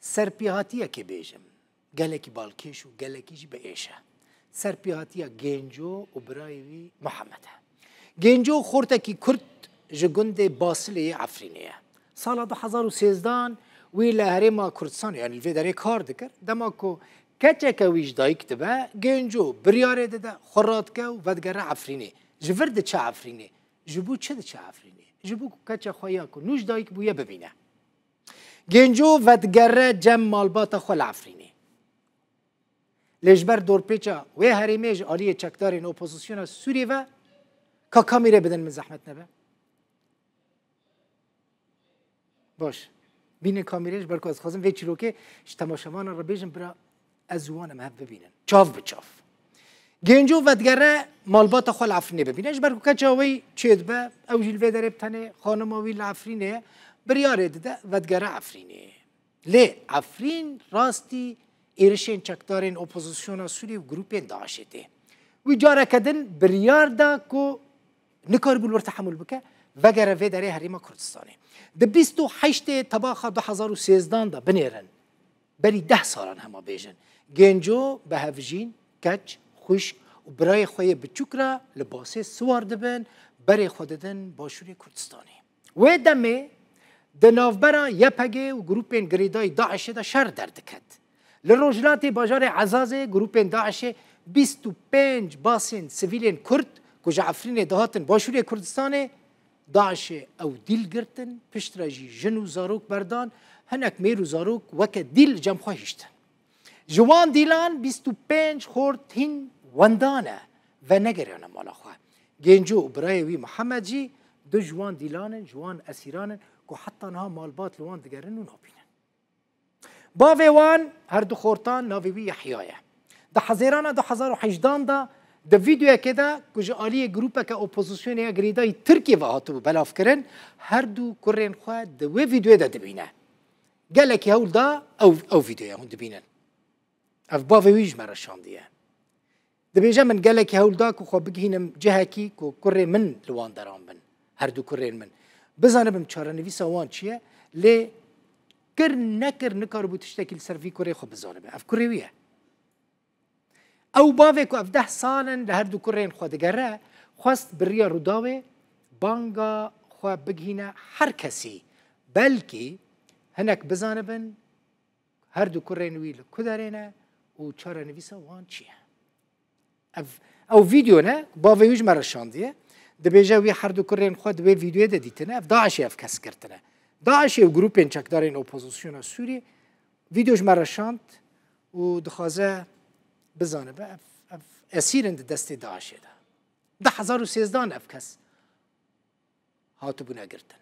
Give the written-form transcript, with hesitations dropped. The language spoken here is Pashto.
سرپیهاتیه که بیجم گلکی بالکیش و گلکیش به ایشه سرپیهاتیه گنجو و برایوی محمده گنجو خورده کی کرد جگند باسلی عفرینیه سال 2013 وی لهرما کردستان یعنی الوی داره کار دکر دما کو کچه که ویش دایک تبه گنجو بریاره ده خورات که و ودگره عفرینی جورد چه عفرینی جبو چه ده چه عفرینی جبو کچه خویا کو نوش دایک بویه ببینه گنجو ودگره جم مالبات خول عفرینی لجبر دور پیچا و هریمیج آلیه چکدارین اپوزیسیون سوری و که کامیره بدن من زحمت نبه باش بین کامیرهش برکو از خواستم وی چیروکه تماشاوان را بیجم برا ازوانم هم ببینن چاف به چاف گنجو ودگره مالبات خول عفرینه ببینه برکو که چاوی چید به او جلوه داره بتنه خانماوی لعفرینه بریاره ده ودگره عفرینه لی عفرین راستی ایرشین چکدارین اپوزیسیون سوری و گروپین داعشته وی جاره کدن بریار دا کو نکار بولور تحمل بکه وگره وی داره حریما کردستانه ده 28 تباخ 2013 دا بنیرن بلی 10 سالان هما بیجن گنجو به هفجین کچ خوش و برای خوی بچوک را لباسه سوار دبن برای خوددن باشوری کردستانی و دمه ده نافبرا یپگه و گروپین گریدای داعشه دا شر دردکد لروجلات باجار عزازه گروپین داعشه 25 باسین سویلین کرد کجا عفرین دهاتن باشوری کردستانه داعش او دیل گرتن پشت راجی جن و زاروک بردان هنک میر و زاروک وک دیل جمع خواهیشتن جوان دیلان 25 خورد هین وندانه و نگریانه مالا خواه گنجو برای وی محمد جی دو جوان دیلانن جوان اسیرانن که حتی نها مالبات لوان دگرن و نابینن باوی وان هر دو خورتان ناوی وی یحیایه ده حزیران 2018 دا ده ویدیو که ده کجا آلی گروپه که اپوزیسیون گریدای ترکیه و هاتو بلاف کرن هر دو کرین خواه ده ویدیو ده دبینه گله که هول دا او ویدیو هون دبینن اف باوی ویج مرشان دیه ده بیجه من گله که هول دا که خواه بگهینم جهه کی که کرین من لوان درام بن هر دو کرین من بزانه بم چاره نویسا وان چیه لی کر نکر نکار بو تشتکیل سروی کره خو بزانه به اف کریویه او باوی که اف 10 سالن لهر دو کرین خو دگره خواست بریا روداوه بانگا خو بگهینه هر کسی بلکی هنک بزانه بن هر دو کرین ویل کدارینه و چاره نویسا وان چیه او ویدیو نه باوی ویج مرشان دیه دبیجه وی هر دو کرین خو دوی ویدیو ده دیتنه اف داعش اف کس کرتنه داعش و گروپین چکدارین اپوزیسیون سوری ویدیوش مرشاند و دخوازه بزانه به اف اسیرند دست داعشه ده 2013 اف کس هاتو بونه گرتن